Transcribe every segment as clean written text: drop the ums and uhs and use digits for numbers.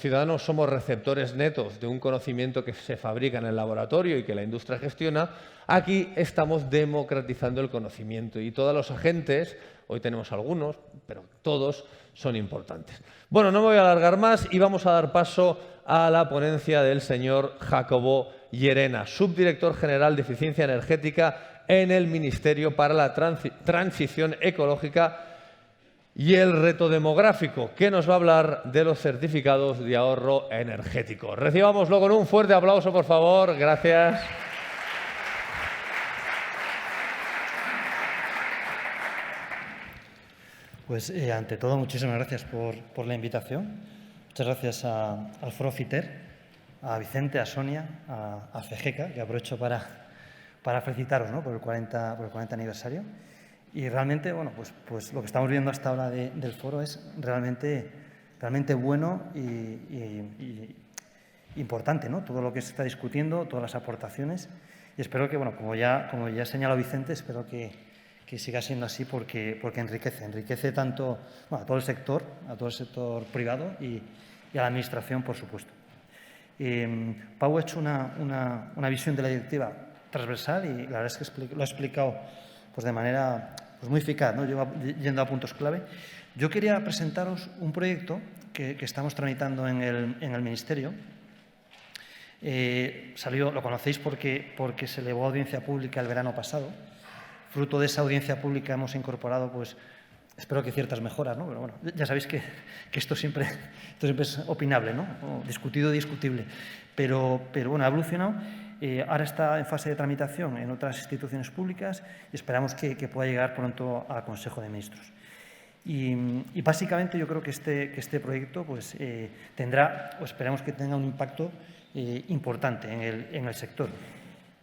ciudadanos somos receptores netos de un conocimiento que se fabrica en el laboratorio y que la industria gestiona, aquí estamos democratizando el conocimiento y todos los agentes, hoy tenemos algunos, pero todos son importantes. Bueno, no me voy a alargar más y vamos a dar paso a la ponencia del señor Jacobo Llerena, subdirector general de Eficiencia Energética en el Ministerio para la Transición Ecológica y el Reto Demográfico, que nos va a hablar de los certificados de ahorro energético. Recibámoslo con un fuerte aplauso, por favor. Gracias. Pues ante todo, muchísimas gracias por la invitación. Muchas gracias al Foro FITER, a Vicente, a Sonia, a CEGECA, que aprovecho para felicitaros, ¿no?, por el 40 aniversario. Y realmente, bueno, pues lo que estamos viendo hasta ahora del foro es realmente bueno y importante, ¿no? Todo lo que se está discutiendo, todas las aportaciones. Y espero que, bueno, como ya ha señalado Vicente, espero que siga siendo así porque enriquece tanto, bueno, a todo el sector privado y a la Administración, por supuesto. Pau ha hecho una visión de la directiva transversal y la verdad es que lo ha explicado pues de manera muy eficaz, ¿no?, yendo a puntos clave. Yo quería presentaros un proyecto que estamos tramitando en el Ministerio. Lo conocéis porque se elevó a audiencia pública el verano pasado. Fruto de esa audiencia pública hemos incorporado, pues, espero que ciertas mejoras, ¿no? Pero bueno, ya sabéis que esto siempre es opinable, ¿no? O discutido, discutible. Pero bueno, ha evolucionado. Ahora está en fase de tramitación en otras instituciones públicas y esperamos que pueda llegar pronto al Consejo de Ministros. Y básicamente yo creo que este proyecto pues, tendrá, o esperamos que tenga un impacto importante en el sector.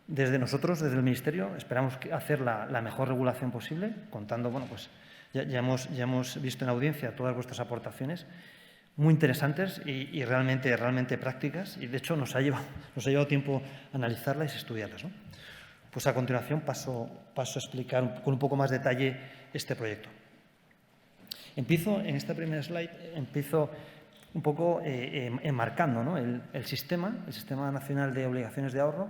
Desde el Ministerio, esperamos hacer la mejor regulación posible, contando, bueno, pues ya hemos visto en audiencia todas vuestras aportaciones, muy interesantes y realmente prácticas, y de hecho nos ha llevado tiempo analizarlas y estudiarlas, ¿no? Pues a continuación paso a explicar con un poco más detalle este proyecto. En esta primera slide, empiezo un poco enmarcando, ¿no?, el Sistema Nacional de Obligaciones de Ahorro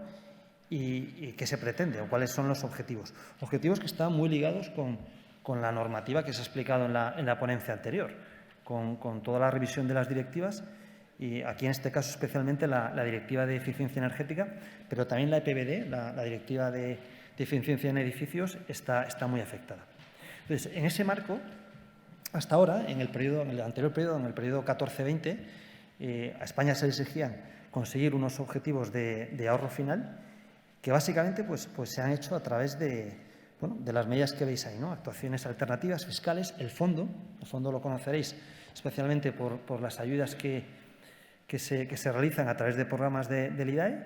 y qué se pretende o cuáles son los objetivos. Objetivos que están muy ligados con la normativa que se ha explicado en la ponencia anterior, con toda la revisión de las directivas y aquí en este caso especialmente la Directiva de Eficiencia Energética, pero también la EPBD, la Directiva de Eficiencia en Edificios, está muy afectada. Entonces, en ese marco, hasta ahora, en el anterior periodo, en el periodo 14-20, a España se le exigían conseguir unos objetivos de ahorro final que básicamente pues se han hecho a través de las medidas que veis ahí, ¿no? Actuaciones alternativas, fiscales, el fondo lo conoceréis especialmente por las ayudas que se realizan a través de programas del IDAE,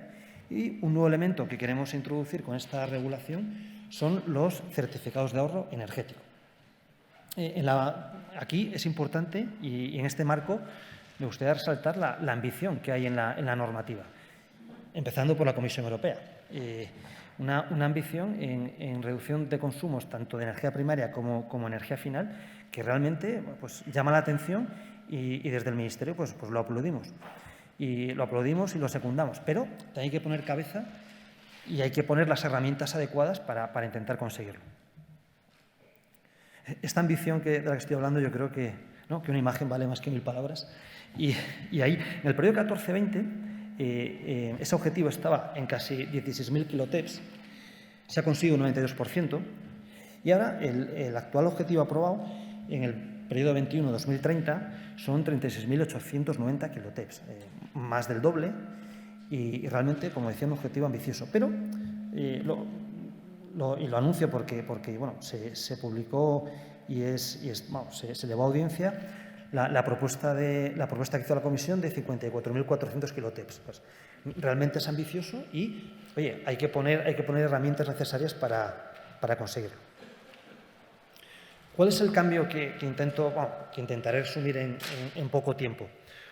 y un nuevo elemento que queremos introducir con esta regulación son los certificados de ahorro energético. Aquí es importante y en este marco me gustaría resaltar la ambición que hay en la normativa, empezando por la Comisión Europea. Una ambición en reducción de consumos tanto de energía primaria como energía final que realmente pues, llama la atención y desde el Ministerio pues lo aplaudimos. Y lo secundamos, pero también hay que poner cabeza y hay que poner las herramientas adecuadas para intentar conseguirlo. Esta ambición de la que estoy hablando yo creo que una imagen vale más que 1000 palabras y ahí, en el periodo 14-20, ese objetivo estaba en casi 16.000 kiloteps, se ha conseguido un 92%, y ahora el actual objetivo aprobado en el periodo 21-2030 son 36.890 kiloteps, más del doble, y realmente, como decía, un objetivo ambicioso. Pero lo anuncio porque bueno, se publicó y se elevó a audiencia la propuesta que hizo la Comisión de 54.400 kiloteps. Pues, realmente es ambicioso y, oye, hay que poner herramientas necesarias para conseguirlo. ¿Cuál es el cambio que intentaré resumir en poco tiempo?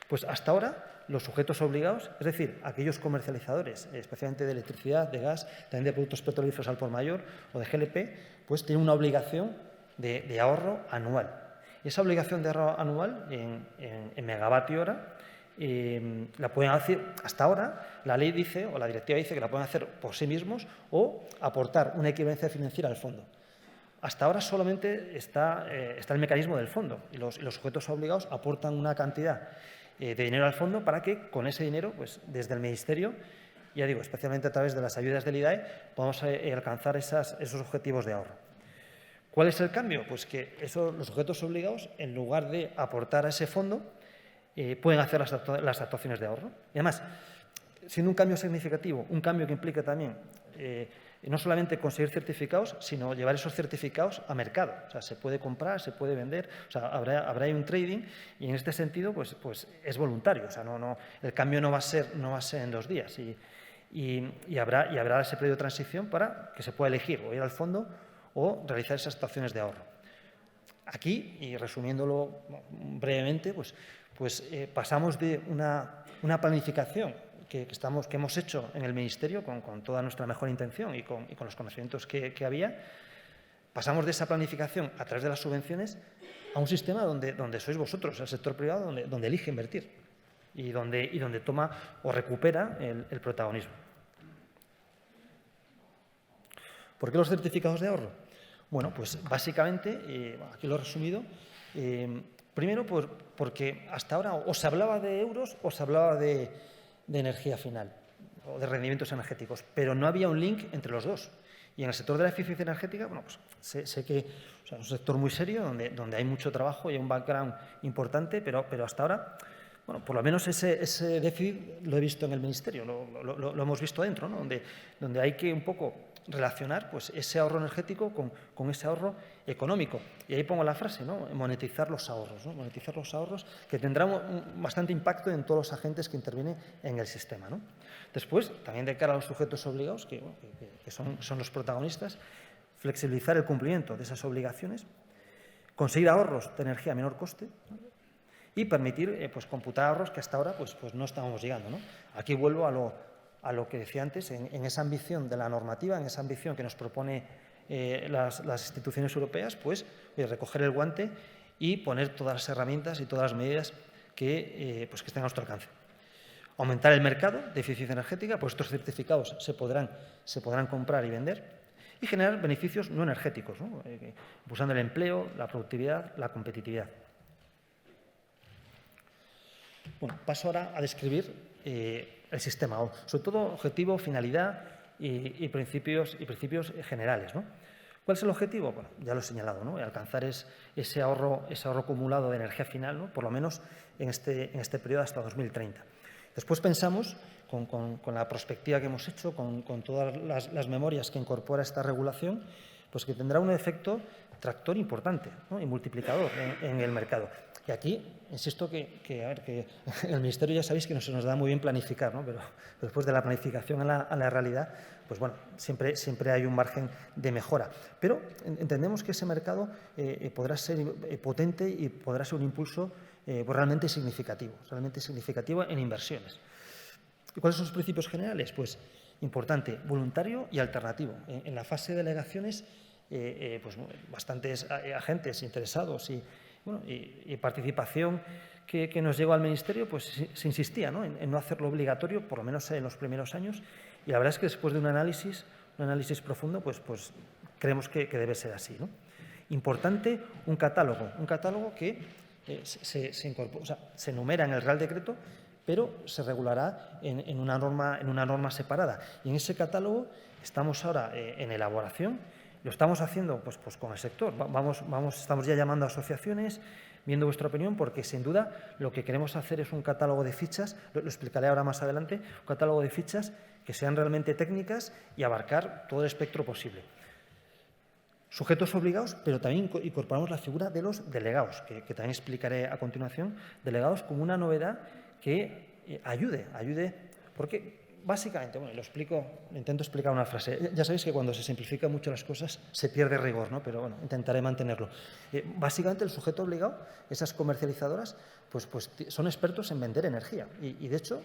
Pues hasta ahora los sujetos obligados, es decir, aquellos comercializadores, especialmente de electricidad, de gas, también de productos petrolíferos al por mayor o de GLP, pues tienen una obligación de ahorro anual. Y esa obligación de ahorro anual en megavatio hora la pueden hacer, hasta ahora la ley dice, o la directiva dice que la pueden hacer por sí mismos o aportar una equivalencia financiera al fondo. Hasta ahora solamente está el mecanismo del fondo y los sujetos obligados aportan una cantidad de dinero al fondo para que con ese dinero, pues desde el Ministerio, ya digo, especialmente a través de las ayudas del IDAE, podamos alcanzar esos objetivos de ahorro. ¿Cuál es el cambio? Pues que los sujetos obligados, en lugar de aportar a ese fondo, pueden hacer las actuaciones de ahorro. Y además, siendo un cambio significativo, un cambio que implica también no solamente conseguir certificados, sino llevar esos certificados a mercado. O sea, se puede comprar, se puede vender, o sea, habrá un trading y en este sentido pues es voluntario. O sea, el cambio no va a ser en 2 días y habrá ese periodo de transición para que se pueda elegir o ir al fondo o realizar esas actuaciones de ahorro. Aquí, y resumiéndolo brevemente, pasamos de una planificación que hemos hecho en el Ministerio con toda nuestra mejor intención y con los conocimientos que había, pasamos de esa planificación a través de las subvenciones a un sistema donde sois vosotros, el sector privado, donde elige invertir y donde toma o recupera el protagonismo. ¿Por qué los certificados de ahorro? Bueno, pues básicamente, aquí lo he resumido, primero porque hasta ahora o se hablaba de euros o se hablaba de energía final o de rendimientos energéticos, pero no había un link entre los dos. Y en el sector de la eficiencia energética, bueno, pues sé que es un sector muy serio donde hay mucho trabajo y un background importante, pero hasta ahora, bueno, por lo menos ese déficit lo he visto en el Ministerio, lo hemos visto dentro, ¿no? Donde hay que un poco relacionar pues, ese ahorro energético con ese ahorro económico. Y ahí pongo la frase, ¿no? Monetizar los ahorros, ¿no? Monetizar los ahorros, que tendrá bastante impacto en todos los agentes que intervienen en el sistema, ¿no? Después, también de cara a los sujetos obligados, que son los protagonistas, flexibilizar el cumplimiento de esas obligaciones, conseguir ahorros de energía a menor coste, ¿no? Y permitir computar ahorros que hasta ahora pues no estábamos llegando, ¿no? Aquí vuelvo a lo que decía antes, en esa ambición de la normativa, en esa ambición que nos propone las instituciones europeas, pues recoger el guante y poner todas las herramientas y todas las medidas que estén a nuestro alcance. Aumentar el mercado de eficiencia energética, pues estos certificados se podrán comprar y vender, y generar beneficios no energéticos, ¿no? Impulsando el empleo, la productividad, la competitividad. Bueno, paso ahora a describir el sistema, sobre todo objetivo, finalidad y principios generales, ¿no? ¿Cuál es el objetivo? Bueno, ya lo he señalado, ¿no? Alcanzar ese ahorro acumulado de energía final, ¿no? Por lo menos en este periodo hasta 2030. Después pensamos, con la perspectiva que hemos hecho, con todas las memorias que incorpora esta regulación, pues que tendrá un efecto tractor importante, ¿no? Y multiplicador en el mercado. Y aquí, insisto que en el Ministerio ya sabéis que no se nos da muy bien planificar, ¿no? Pero después de la planificación a la realidad, pues bueno, siempre hay un margen de mejora. Pero entendemos que ese mercado podrá ser potente y podrá ser un impulso realmente significativo en inversiones. ¿Y cuáles son los principios generales? Pues importante, voluntario y alternativo. En la fase de delegaciones, pues bastantes agentes interesados y participación que nos llegó al Ministerio, pues se insistía, ¿no? en no hacerlo obligatorio, por lo menos en los primeros años, y la verdad es que después de un análisis profundo, pues creemos que debe ser así, ¿no? Importante, un catálogo que se enumera en el Real Decreto, pero se regulará en una norma separada. Y en ese catálogo estamos ahora en elaboración. Lo estamos haciendo pues con el sector. Estamos ya llamando a asociaciones, viendo vuestra opinión, porque sin duda lo que queremos hacer es un catálogo de fichas, lo explicaré ahora más adelante, un catálogo de fichas que sean realmente técnicas y abarcar todo el espectro posible. Sujetos obligados, pero también incorporamos la figura de los delegados, que también explicaré a continuación, delegados como una novedad que ayude, porque básicamente, bueno, intento explicar una frase. Ya sabéis que cuando se simplifican mucho las cosas se pierde rigor, ¿no? Pero bueno, intentaré mantenerlo. Básicamente el sujeto obligado, esas comercializadoras, pues son expertos en vender energía y de hecho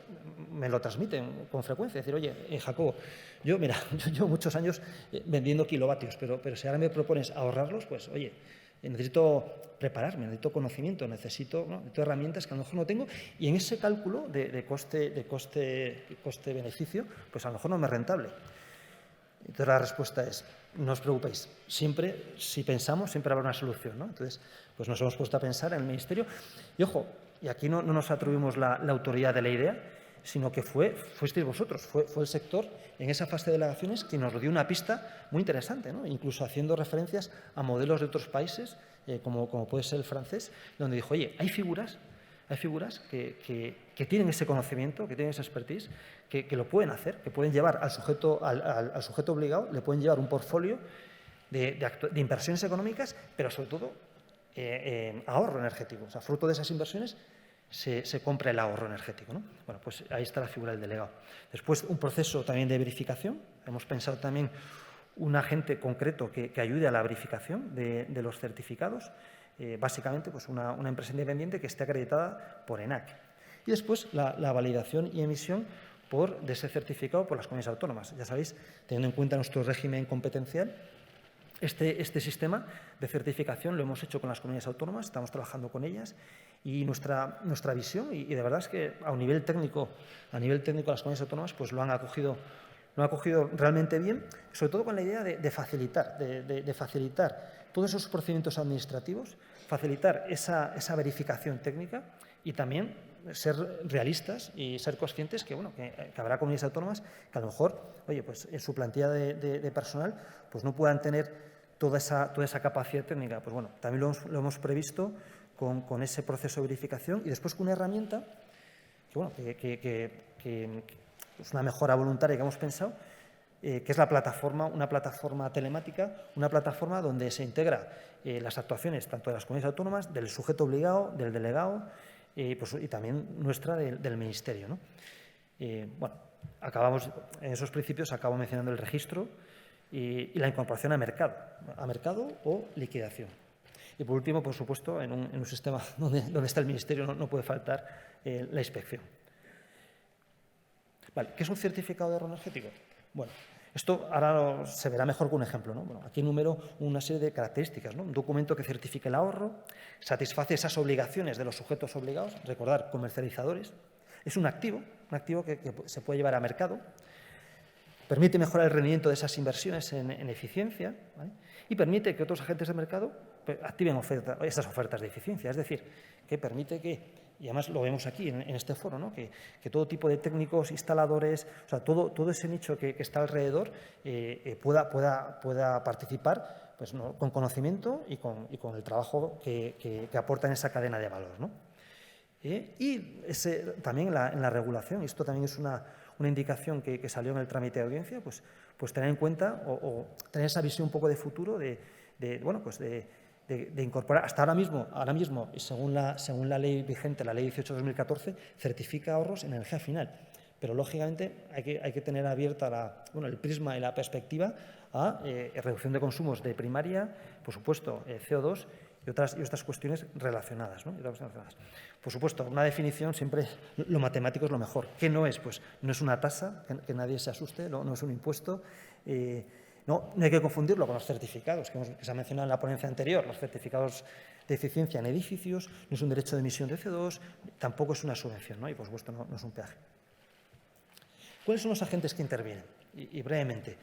me lo transmiten con frecuencia. Es decir, oye, Jacobo, yo muchos años vendiendo kilovatios, pero si ahora me propones ahorrarlos, pues oye, necesito prepararme, necesito conocimiento, necesito herramientas que a lo mejor no tengo, y en ese cálculo de coste-beneficio, pues a lo mejor no me es rentable. Entonces la respuesta es, no os preocupéis, siempre, si pensamos, siempre habrá una solución, ¿no? Entonces, pues nos hemos puesto a pensar en el Ministerio, y ojo, y aquí no nos atribuimos la autoridad de la idea, sino que fuisteis vosotros, fue el sector en esa fase de delegaciones que nos dio una pista muy interesante, ¿no? Incluso haciendo referencias a modelos de otros países, como puede ser el francés, donde dijo, oye, hay figuras que tienen ese conocimiento, que tienen esa expertise, que lo pueden hacer, que pueden llevar al sujeto obligado, le pueden llevar un portfolio de inversiones económicas, pero sobre todo ahorro energético. O sea, fruto de esas inversiones se compra el ahorro energético, ¿no? Bueno, pues ahí está la figura del delegado. Después, un proceso también de verificación. Hemos pensado también un agente concreto que ayude a la verificación de los certificados. Básicamente, pues una empresa independiente que esté acreditada por ENAC. Y después, la validación y emisión de ese certificado por las comunidades autónomas. Ya sabéis, teniendo en cuenta nuestro régimen competencial, este sistema de certificación lo hemos hecho con las comunidades autónomas, estamos trabajando con ellas, y nuestra visión, y de verdad es que a nivel técnico las comunidades autónomas pues lo han acogido realmente bien, sobre todo con la idea de facilitar todos esos procedimientos administrativos, facilitar esa verificación técnica y también ser realistas y ser conscientes que habrá comunidades autónomas que a lo mejor, oye, pues en su plantilla de personal pues no puedan tener toda esa capacidad técnica. Pues bueno, también lo hemos previsto con ese proceso de verificación y después con una herramienta que es una mejora voluntaria que hemos pensado, que es una plataforma telemática, una plataforma donde se integra las actuaciones tanto de las comunidades autónomas, del sujeto obligado, del delegado y también nuestra del Ministerio, ¿no? En esos principios acabo mencionando el registro y la incorporación a mercado o liquidación. Y por último, por supuesto, en un sistema donde está el Ministerio no puede faltar la inspección. Vale, ¿qué es un certificado de ahorro energético? Bueno, esto ahora se verá mejor con un ejemplo, ¿no? Bueno, aquí enumero una serie de características, ¿no? Un documento que certifique el ahorro, satisface esas obligaciones de los sujetos obligados, recordar, comercializadores, es un activo que se puede llevar a mercado, permite mejorar el rendimiento de esas inversiones en eficiencia, ¿vale? Y permite que otros agentes de mercado activen esas ofertas de eficiencia, es decir, que permite y además lo vemos aquí en este foro, ¿no? que todo tipo de técnicos, instaladores, o sea, todo ese nicho que está alrededor pueda participar pues, ¿no? con conocimiento y con el trabajo que aporta en esa cadena de valor, ¿no? Y también en la regulación, y esto también es una indicación que salió en el trámite de audiencia, pues tener en cuenta o tener esa visión un poco de futuro de incorporar. Hasta ahora mismo, según la ley vigente, la ley 18/2014, certifica ahorros en energía final. Pero, lógicamente, hay que tener abierta el prisma y la perspectiva a reducción de consumos de primaria, por supuesto, CO2 y otras cuestiones relacionadas, ¿no? Por supuesto, una definición siempre, lo matemático es lo mejor. ¿Qué no es? Pues no es una tasa, que nadie se asuste, no es un impuesto. No hay que confundirlo con los certificados que se ha mencionado en la ponencia anterior, los certificados de eficiencia en edificios, no es un derecho de emisión de CO2, tampoco es una subvención, ¿no? Y por supuesto no es un peaje. ¿Cuáles son los agentes que intervienen? Y brevemente,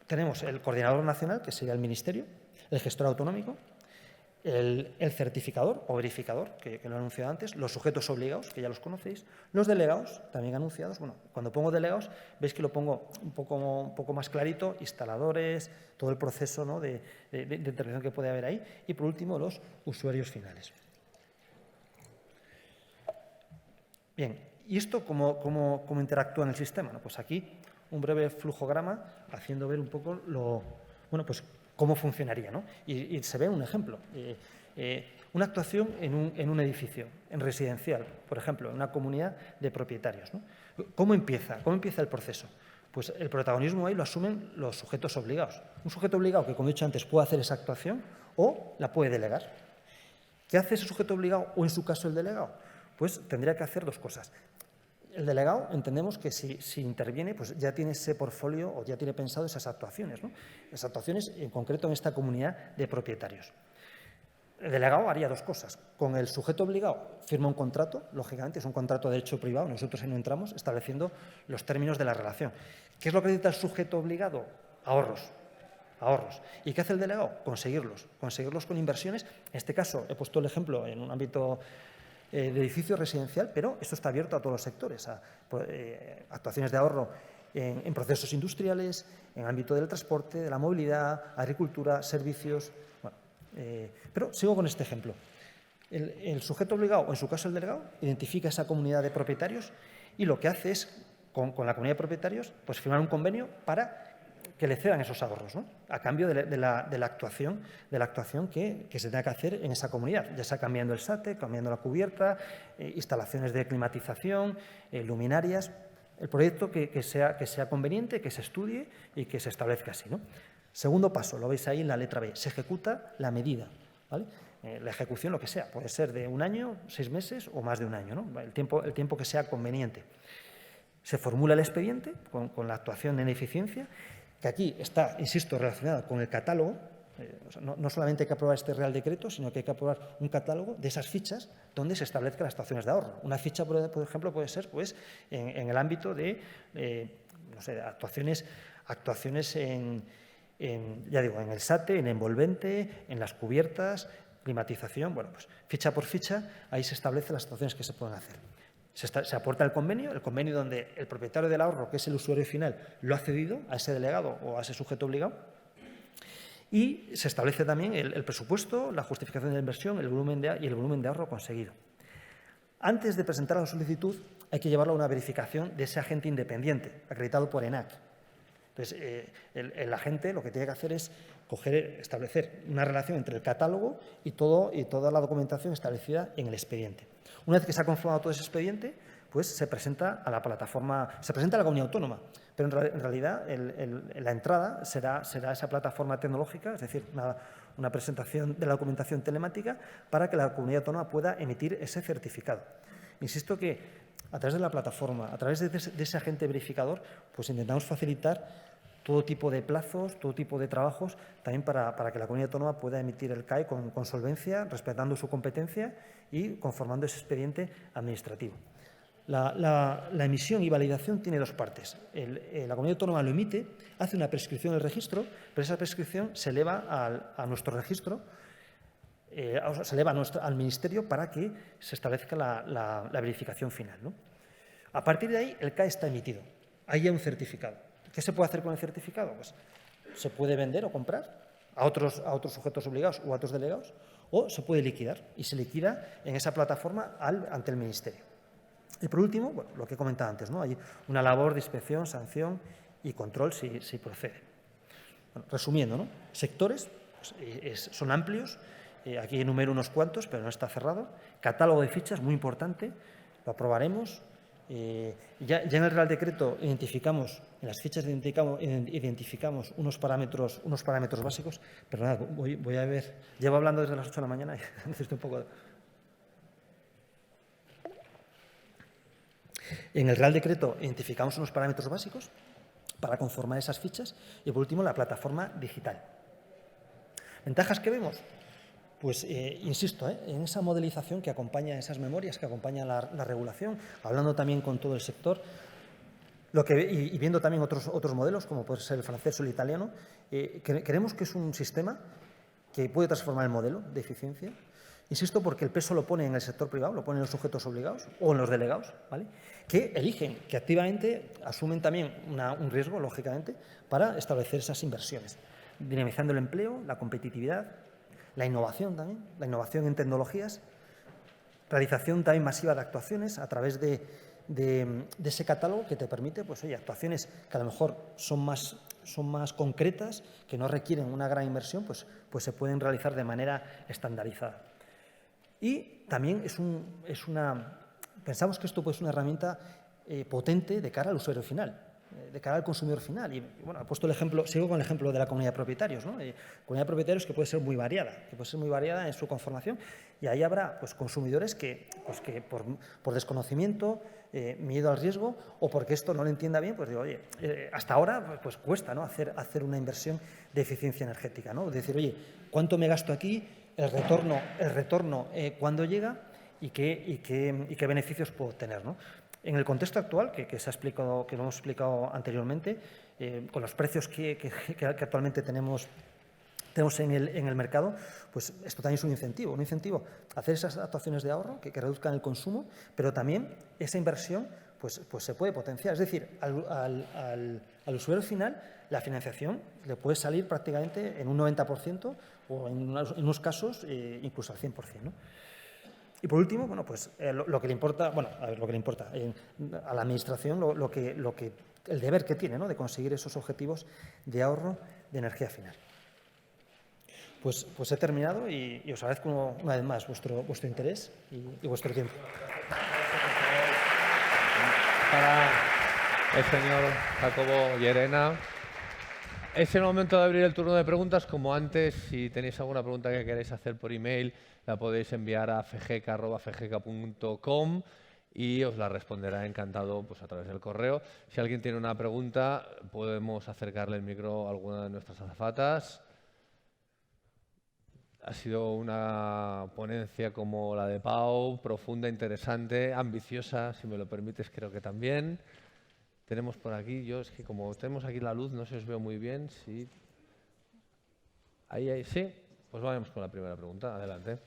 tenemos el coordinador nacional, que sería el Ministerio, el gestor autonómico, el certificador o verificador, que lo he anunciado antes, los sujetos obligados, que ya los conocéis, los delegados, también anunciados. Bueno, cuando pongo delegados, veis que lo pongo un poco más clarito, instaladores, todo el proceso, ¿no? de intervención que puede haber ahí, y por último, los usuarios finales. Bien, ¿y esto cómo interactúa en el sistema? ¿No? Pues aquí un breve flujograma haciendo ver un poco cómo funcionaría, ¿no? Y se ve un ejemplo. Una actuación en un edificio, en residencial, por ejemplo, en una comunidad de propietarios, ¿no? ¿Cómo empieza el proceso? Pues el protagonismo ahí lo asumen los sujetos obligados. Un sujeto obligado que, como he dicho antes, puede hacer esa actuación o la puede delegar. ¿Qué hace ese sujeto obligado o, en su caso, el delegado? Pues tendría que hacer dos cosas. el delegado entendemos que si interviene, pues ya tiene ese portfolio o ya tiene pensado esas actuaciones, ¿no? Esas actuaciones en concreto en esta comunidad de propietarios. El delegado haría dos cosas. Con el sujeto obligado firma un contrato, lógicamente es un contrato de derecho privado, nosotros ahí no entramos, estableciendo los términos de la relación. ¿Qué es lo que necesita el sujeto obligado? Ahorros. ¿Y qué hace el delegado? Conseguirlos con inversiones. En este caso he puesto el ejemplo en un ámbito de edificio residencial, pero esto está abierto a todos los sectores, a actuaciones de ahorro en procesos industriales, en ámbito del transporte, de la movilidad, agricultura, servicios. Bueno, pero sigo con este ejemplo. El sujeto obligado, o en su caso el delegado, identifica esa comunidad de propietarios y lo que hace es, con la comunidad de propietarios, pues firmar un convenio para que le cedan esos ahorros, ¿no? A cambio de la actuación que se tenga que hacer en esa comunidad, ya sea cambiando el SATE, cambiando la cubierta, instalaciones de climatización, luminarias, el proyecto que sea conveniente, que se estudie y que se establezca así, ¿no? Segundo paso, lo veis ahí en la letra B, se ejecuta la medida, ¿vale? La ejecución, lo que sea, puede ser de 1 año, 6 meses o más de 1 año, ¿no? El tiempo que sea conveniente. Se formula el expediente con la actuación en eficiencia, que aquí está, insisto, relacionada con el catálogo. O sea, no solamente hay que aprobar este Real Decreto, sino que hay que aprobar un catálogo de esas fichas donde se establezcan las actuaciones de ahorro. Una ficha, por ejemplo, puede ser pues, en el ámbito de no sé, actuaciones ya digo, en el SATE, en envolvente, en las cubiertas, climatización. Bueno, pues ficha por ficha, ahí se establecen las actuaciones que se pueden hacer. Se aporta el convenio donde el propietario del ahorro, que es el usuario final, lo ha cedido a ese delegado o a ese sujeto obligado, y se establece también el presupuesto, la justificación de la inversión, el volumen de ahorro conseguido. Antes de presentar la solicitud, hay que llevarla a una verificación de ese agente independiente, acreditado por ENAC. Entonces, el agente lo que tiene que hacer es establecer una relación entre el catálogo y toda la documentación establecida en el expediente. Una vez que se ha conformado todo ese expediente, pues se presenta a la plataforma, se presenta a la comunidad autónoma, pero en realidad la entrada será esa plataforma tecnológica, es decir, una presentación de la documentación telemática para que la comunidad autónoma pueda emitir ese certificado. Insisto que a través de la plataforma, a través de ese agente verificador, pues intentamos facilitar todo tipo de plazos, todo tipo de trabajos, también para que la comunidad autónoma pueda emitir el CAE con solvencia, respetando su competencia y conformando ese expediente administrativo. La emisión y validación tiene dos partes. La comunidad autónoma lo emite, hace una prescripción del registro, pero esa prescripción se eleva a nuestro registro, se eleva al Ministerio para que se establezca la verificación final, ¿no? A partir de ahí, el CAE está emitido. Ahí hay un certificado. ¿Qué se puede hacer con el certificado? Pues se puede vender o comprar a otros sujetos obligados o a otros delegados, o se puede liquidar, y se liquida en esa plataforma ante el Ministerio. Y por último, bueno, lo que he comentado antes, ¿no? Hay una labor de inspección, sanción y control si procede. Bueno, resumiendo, ¿no? Sectores pues, son amplios, aquí enumero unos cuantos, pero no está cerrado. Catálogo de fichas, muy importante, lo aprobaremos. Ya en el Real Decreto identificamos, en las fichas identificamos unos parámetros básicos, pero nada, voy a ver, llevo hablando desde las 8 de la mañana y necesito un poco de... En el Real Decreto identificamos unos parámetros básicos para conformar esas fichas y, por último, la plataforma digital. ¿Ventajas que vemos? Pues, insisto, en esa modelización que acompaña esas memorias, que acompaña la regulación, hablando también con todo el sector, y viendo también otros modelos, como puede ser el francés o el italiano, creemos que es un sistema que puede transformar el modelo de eficiencia. Insisto, porque el peso lo pone en el sector privado, lo ponen los sujetos obligados o en los delegados, ¿vale? Que eligen, que activamente asumen también un riesgo, lógicamente, para establecer esas inversiones, dinamizando el empleo, la competitividad, la innovación también, la innovación en tecnologías, realización también masiva de actuaciones a través de ese catálogo que te permite, pues oye, actuaciones que a lo mejor son más concretas, que no requieren una gran inversión, pues se pueden realizar de manera estandarizada. Y también pensamos que esto puede ser una herramienta potente de cara al usuario final. de cara al consumidor final. Y bueno, he puesto el ejemplo, sigo con el ejemplo de la comunidad de propietarios, ¿no? Comunidad de propietarios que puede ser muy variada, en su conformación, y ahí habrá pues, consumidores que por desconocimiento, miedo al riesgo, o porque esto no lo entienda bien, pues digo, oye, hasta ahora pues cuesta, ¿no? hacer una inversión de eficiencia energética, ¿no? Es decir, oye, ¿cuánto me gasto aquí? El retorno ¿cuándo llega? Y qué beneficios puedo obtener, ¿no? En el contexto actual, que se ha explicado, que lo hemos explicado anteriormente, con los precios que actualmente tenemos en el mercado, pues esto también es un incentivo, hacer esas actuaciones de ahorro que reduzcan el consumo, pero también esa inversión pues se puede potenciar. Es decir, al usuario final la financiación le puede salir prácticamente en un 90% o en unos casos incluso al 100%, ¿no? Y por último, bueno, pues lo que le importa, a la administración, el deber que tiene, ¿no? De conseguir esos objetivos de ahorro de energía final. Pues he terminado y os agradezco una vez más vuestro interés y vuestro tiempo. Para el señor Jacobo Llerena. Es el momento de abrir el turno de preguntas. Como antes, si tenéis alguna pregunta que queréis hacer por email, la podéis enviar a fegeca@fegeca.com y os la responderá encantado pues, a través del correo. Si alguien tiene una pregunta, podemos acercarle el micro a alguna de nuestras azafatas. Ha sido una ponencia como la de Pau, profunda, interesante, ambiciosa, si me lo permites, creo que también. Tenemos por aquí, es que como tenemos aquí la luz, no se os veo muy bien. Sí. Ahí, sí. Pues vamos con la primera pregunta. Adelante.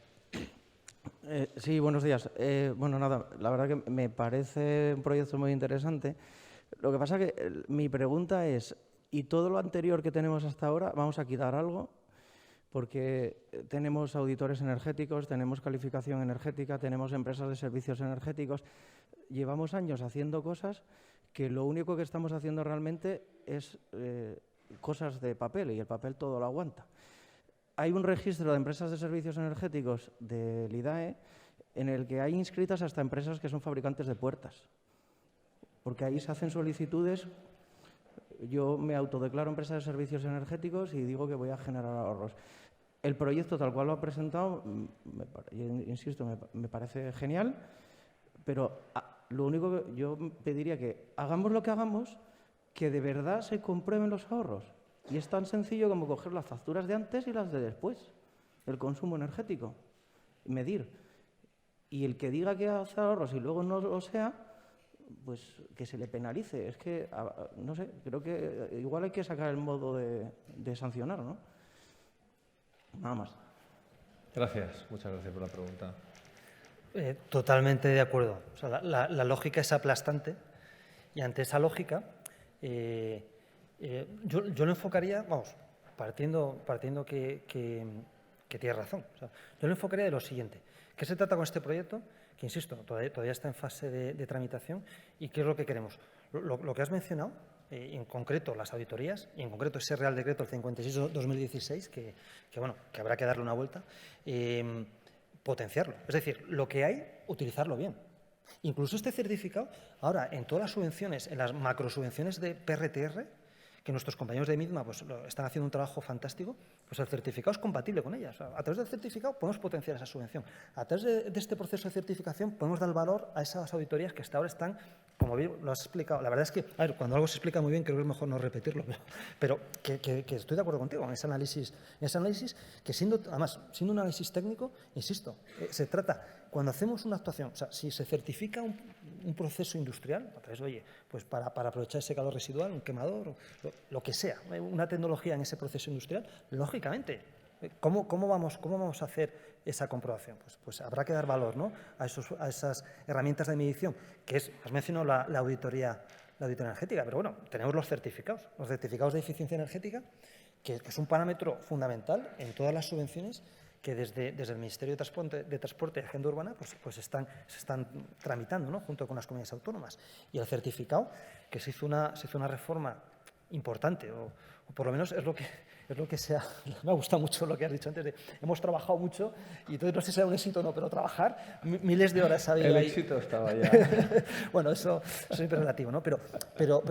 Sí, buenos días. Bueno, nada, la verdad que me parece un proyecto muy interesante. Lo que pasa es que mi pregunta es, ¿y todo lo anterior que tenemos hasta ahora, vamos a quitar algo? Porque tenemos auditores energéticos, tenemos calificación energética, tenemos empresas de servicios energéticos. Llevamos años haciendo cosas que lo único que estamos haciendo realmente es cosas de papel, y el papel todo lo aguanta. Hay un registro de empresas de servicios energéticos del IDAE en el que hay inscritas hasta empresas que son fabricantes de puertas, porque ahí se hacen solicitudes. Yo me autodeclaro empresa de servicios energéticos y digo que voy a generar ahorros. El proyecto tal cual lo ha presentado, insisto, me parece genial, pero lo único que yo pediría que hagamos lo que hagamos, que de verdad se comprueben los ahorros. Y es tan sencillo como coger las facturas de antes y las de después, el consumo energético, medir. Y el que diga que hace ahorros y luego no lo sea, pues que se le penalice. Es que, no sé, creo que igual hay que sacar el modo de sancionar, ¿no? Nada más. Gracias, muchas gracias por la pregunta. Totalmente de acuerdo. O sea, la lógica es aplastante y ante esa lógica yo lo enfocaría, vamos, partiendo que tienes razón. O sea, yo lo enfocaría de lo siguiente. ¿Qué se trata con este proyecto? Que, insisto, todavía está en fase de tramitación. ¿Y qué es lo que queremos? Lo que has mencionado, en concreto las auditorías, y en concreto ese Real Decreto, el 56/2016, que habrá que darle una vuelta, potenciarlo. Es decir, lo que hay, utilizarlo bien. Incluso este certificado, ahora, en todas las subvenciones, en las macrosubvenciones de PRTR, que nuestros compañeros de MIDMA pues, están haciendo un trabajo fantástico, pues el certificado es compatible con ellas. O sea, a través del certificado podemos potenciar esa subvención. A través de este proceso de certificación podemos dar valor a esas auditorías que hasta ahora están, como bien lo has explicado. La verdad es que, a ver, cuando algo se explica muy bien, creo que es mejor no repetirlo, pero que estoy de acuerdo contigo en ese análisis que además, siendo un análisis técnico, insisto, se trata, cuando hacemos una actuación, o sea, si se certifica un proceso industrial, a través, oye, pues para aprovechar ese calor residual, un quemador, lo que sea, una tecnología en ese proceso industrial, lógicamente, ¿cómo vamos a hacer esa comprobación? Pues habrá que dar valor, ¿no? a esas herramientas de medición, que has mencionado la auditoría energética, pero bueno, tenemos los certificados de eficiencia energética, que es un parámetro fundamental en todas las subvenciones que desde el Ministerio de Transporte y Agenda Urbana pues se están tramitando, ¿no? Junto con las comunidades autónomas. Y el certificado, que se hizo una reforma importante, o por lo menos es lo que es lo que me ha gustado mucho lo que has dicho antes, hemos trabajado mucho y entonces no sé si será un éxito o no, pero trabajar miles de horas había El ahí. éxito estaba ya. Bueno, eso es siempre relativo, ¿no? Pero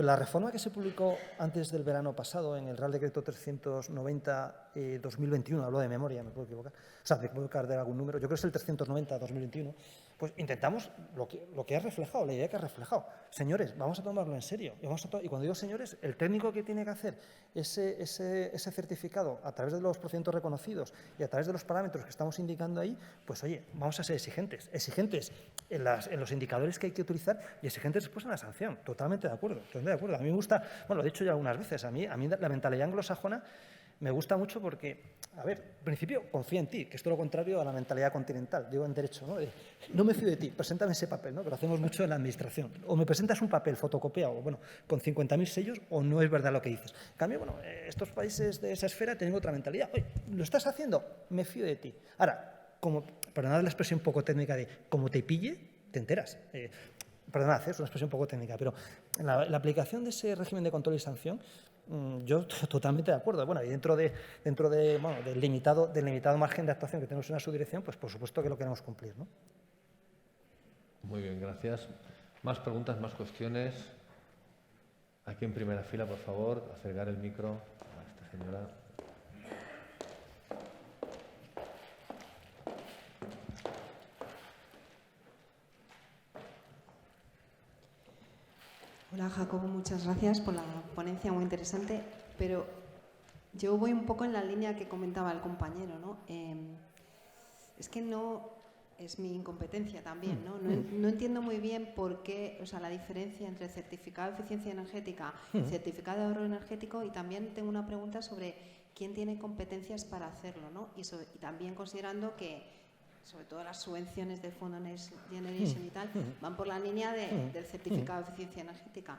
la reforma que se publicó antes del verano pasado en el Real Decreto 390-2021, hablo de memoria, me puedo equivocar, o sea, me puedo equivocar de algún número, yo creo que es el 390-2021, pues intentamos lo que ha reflejado, la idea que ha reflejado. Señores, vamos a tomarlo en serio. Y cuando digo señores, el técnico que tiene que hacer ese certificado a través de los procedimientos reconocidos y a través de los parámetros que estamos indicando ahí, pues oye, vamos a ser exigentes. Exigentes en los indicadores que hay que utilizar y exigentes después en la sanción. Totalmente de acuerdo. Totalmente de acuerdo. A mí me gusta, bueno, lo he dicho ya algunas veces, a mí la mentalidad anglosajona me gusta mucho porque, a ver, en principio confía en ti, que es todo lo contrario a la mentalidad continental, digo en derecho, ¿no? No me fío de ti, preséntame ese papel, ¿no? Que lo hacemos mucho en la administración. O me presentas un papel fotocopiado, bueno, con 50.000 sellos, o no es verdad lo que dices. En cambio, bueno, estos países de esa esfera tienen otra mentalidad. Oye, ¿lo estás haciendo? Me fío de ti. Ahora, perdonad la expresión un poco técnica de como te pille, te enteras. Perdonad, es una expresión un poco técnica, pero la aplicación de ese régimen de control y sanción, yo totalmente de acuerdo. Bueno, y dentro del limitado margen de actuación que tenemos en la subdirección, pues por supuesto que lo queremos cumplir, ¿no? Muy bien, gracias. ¿Más preguntas, más cuestiones? Aquí en primera fila, por favor, acercar el micro a esta señora. Hola Jacobo, muchas gracias por la ponencia muy interesante, pero yo voy un poco en la línea que comentaba el compañero, ¿no? Es que no es mi incompetencia también, ¿no? No entiendo muy bien por qué, o sea, la diferencia entre certificado de eficiencia energética y certificado de ahorro energético, y también tengo una pregunta sobre quién tiene competencias para hacerlo, ¿no? Y también considerando que sobre todo las subvenciones de Fondo Next Generation y tal, van por la línea del certificado de eficiencia energética.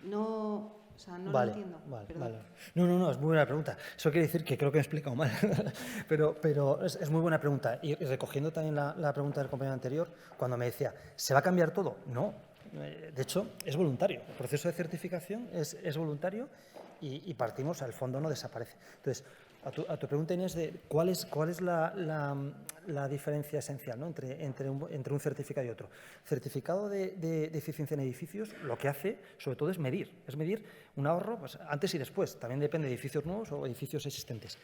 No, o sea, no lo entiendo. Vale. No, es muy buena pregunta. Eso quiere decir que creo que me he explicado mal, pero es muy buena pregunta. Y recogiendo también la pregunta del compañero anterior, cuando me decía, ¿se va a cambiar todo? No. De hecho, es voluntario. El proceso de certificación es voluntario y partimos, el fondo no desaparece. Entonces, a tu pregunta, Inés, de cuál es la diferencia esencial, ¿no? entre un certificado y otro. Certificado de eficiencia en edificios lo que hace, sobre todo, es medir un ahorro, pues, antes y después. También depende de edificios nuevos o edificios existentes.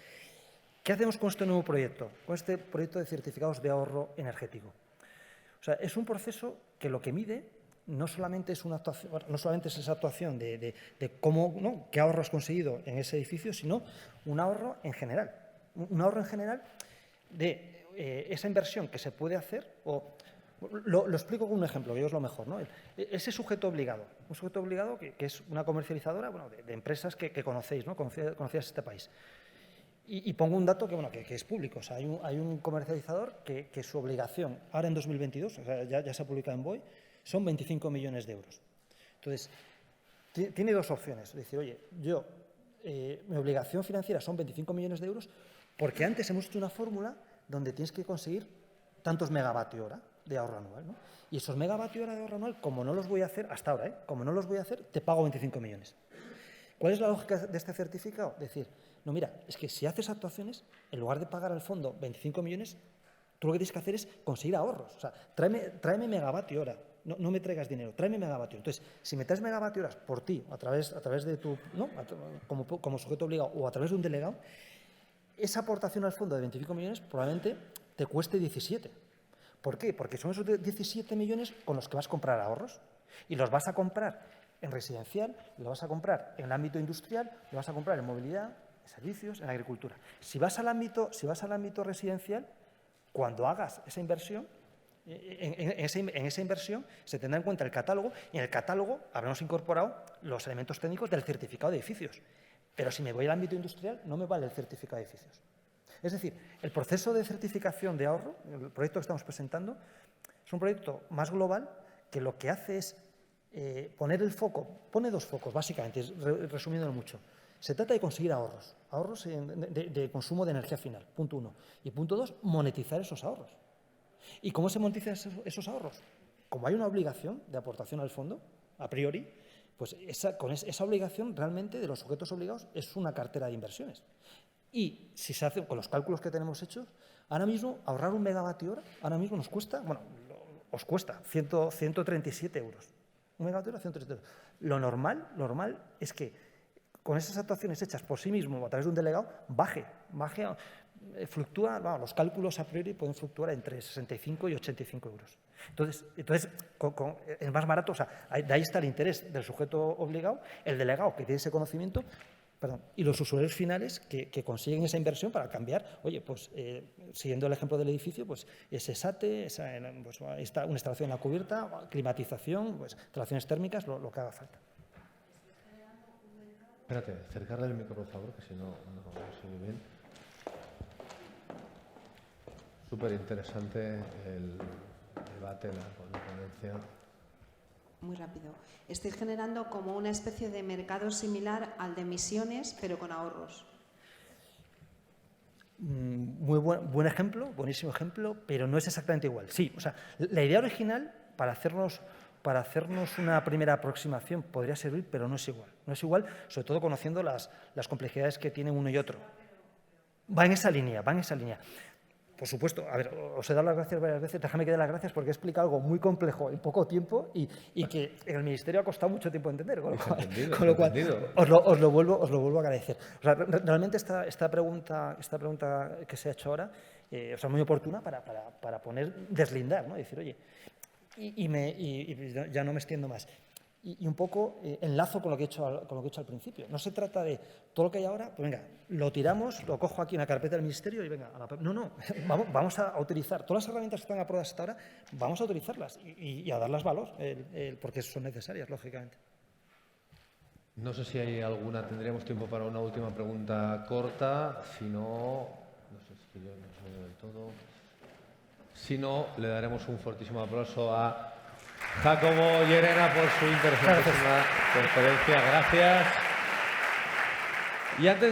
¿Qué hacemos con este nuevo proyecto? Con este proyecto de certificados de ahorro energético. O sea, es un proceso que lo que mide no solamente es esa actuación de cómo, ¿no?, qué ahorro has conseguido en ese edificio, sino un ahorro en general. Un ahorro en general de esa inversión que se puede hacer, lo explico con un ejemplo, que es lo mejor, ¿no? Ese sujeto obligado, un sujeto obligado que es una comercializadora, bueno, de empresas que conocéis, ¿no?, conocidas en este país. Y pongo un dato que es público. O sea, hay un comercializador que su obligación, ahora en 2022, o sea, ya se ha publicado en BOE, son 25 millones de euros. Entonces, tiene dos opciones. Es decir, oye, mi obligación financiera son 25 millones de euros porque antes hemos hecho una fórmula donde tienes que conseguir tantos megavatio hora de ahorro anual, ¿no? Y esos megavatio hora de ahorro anual, como no los voy a hacer, hasta ahora, como no los voy a hacer, te pago 25 millones. ¿Cuál es la lógica de este certificado? Decir, no, mira, es que si haces actuaciones, en lugar de pagar al fondo 25 millones, tú lo que tienes que hacer es conseguir ahorros. O sea, tráeme megavatio hora. No me traigas dinero, tráeme megavatio. Entonces, si me traes megavatio horas por ti, a través de tu, ¿no?, como sujeto obligado o a través de un delegado, esa aportación al fondo de 25 millones probablemente te cueste 17. ¿Por qué? Porque son esos 17 millones con los que vas a comprar ahorros. Y los vas a comprar en residencial, lo vas a comprar en el ámbito industrial, lo vas a comprar en movilidad, en servicios, en agricultura. Si vas al ámbito residencial, cuando hagas esa inversión, en esa inversión se tendrá en cuenta el catálogo, y en el catálogo habremos incorporado los elementos técnicos del certificado de edificios. Pero si me voy al ámbito industrial, no me vale el certificado de edificios. Es decir, el proceso de certificación de ahorro, el proyecto que estamos presentando, es un proyecto más global que lo que hace es poner el foco, pone dos focos, básicamente, resumiéndolo mucho. Se trata de conseguir ahorros de consumo de energía final, punto 1. Y punto 2, monetizar esos ahorros. ¿Y cómo se monetizan esos ahorros? Como hay una obligación de aportación al fondo, a priori, pues esa obligación realmente de los sujetos obligados es una cartera de inversiones. Y si se hace con los cálculos que tenemos hechos, ahora mismo ahorrar 1 megavatio hora, ahora mismo nos cuesta, bueno, os cuesta 137 euros. 1 megavatio hora, 137 euros. Lo normal es que con esas actuaciones hechas por sí mismo o a través de un delegado, fluctúa, bueno, los cálculos a priori pueden fluctuar entre 65 y 85 euros. Entonces es más barato, o sea, de ahí está el interés del sujeto obligado, el delegado que tiene ese conocimiento, y los usuarios finales que consiguen esa inversión para cambiar, oye, pues siguiendo el ejemplo del edificio, pues ese SATE, pues, una instalación en la cubierta, climatización, pues instalaciones térmicas, lo que haga falta. Espérate, acercarle el micro, por favor, que si no, no se oye bien. Súper interesante el debate, la ponencia. Muy rápido. Estoy generando como una especie de mercado similar al de emisiones, pero con ahorros. Muy buen ejemplo, buenísimo ejemplo, pero no es exactamente igual. Sí, o sea, la idea original para hacernos una primera aproximación podría servir, pero no es igual. No es igual, sobre todo conociendo las complejidades que tienen uno y otro. Va en esa línea. Por supuesto, a ver, os he dado las gracias varias veces, déjame que dé las gracias porque he explicado algo muy complejo en poco tiempo y que en el Ministerio ha costado mucho tiempo entender, con lo cual os lo vuelvo a agradecer. O sea, realmente esta pregunta que se ha hecho ahora es muy oportuna para deslindar, ¿no? Decir, oye, y ya no me extiendo más. Y un poco enlazo con lo que he hecho al principio. No se trata de todo lo que hay ahora, pues venga, lo tiramos, lo cojo aquí en la carpeta del Ministerio y venga, no, vamos a utilizar todas las herramientas que están aprobadas hasta ahora, vamos a utilizarlas y a darlas valor, porque son necesarias, lógicamente. No sé si hay alguna, tendríamos tiempo para una última pregunta corta, si no sé si yo no sé del todo. Si no, le daremos un fortísimo aplauso a Giacomo Llerena por su interesantísima conferencia. Gracias. Y antes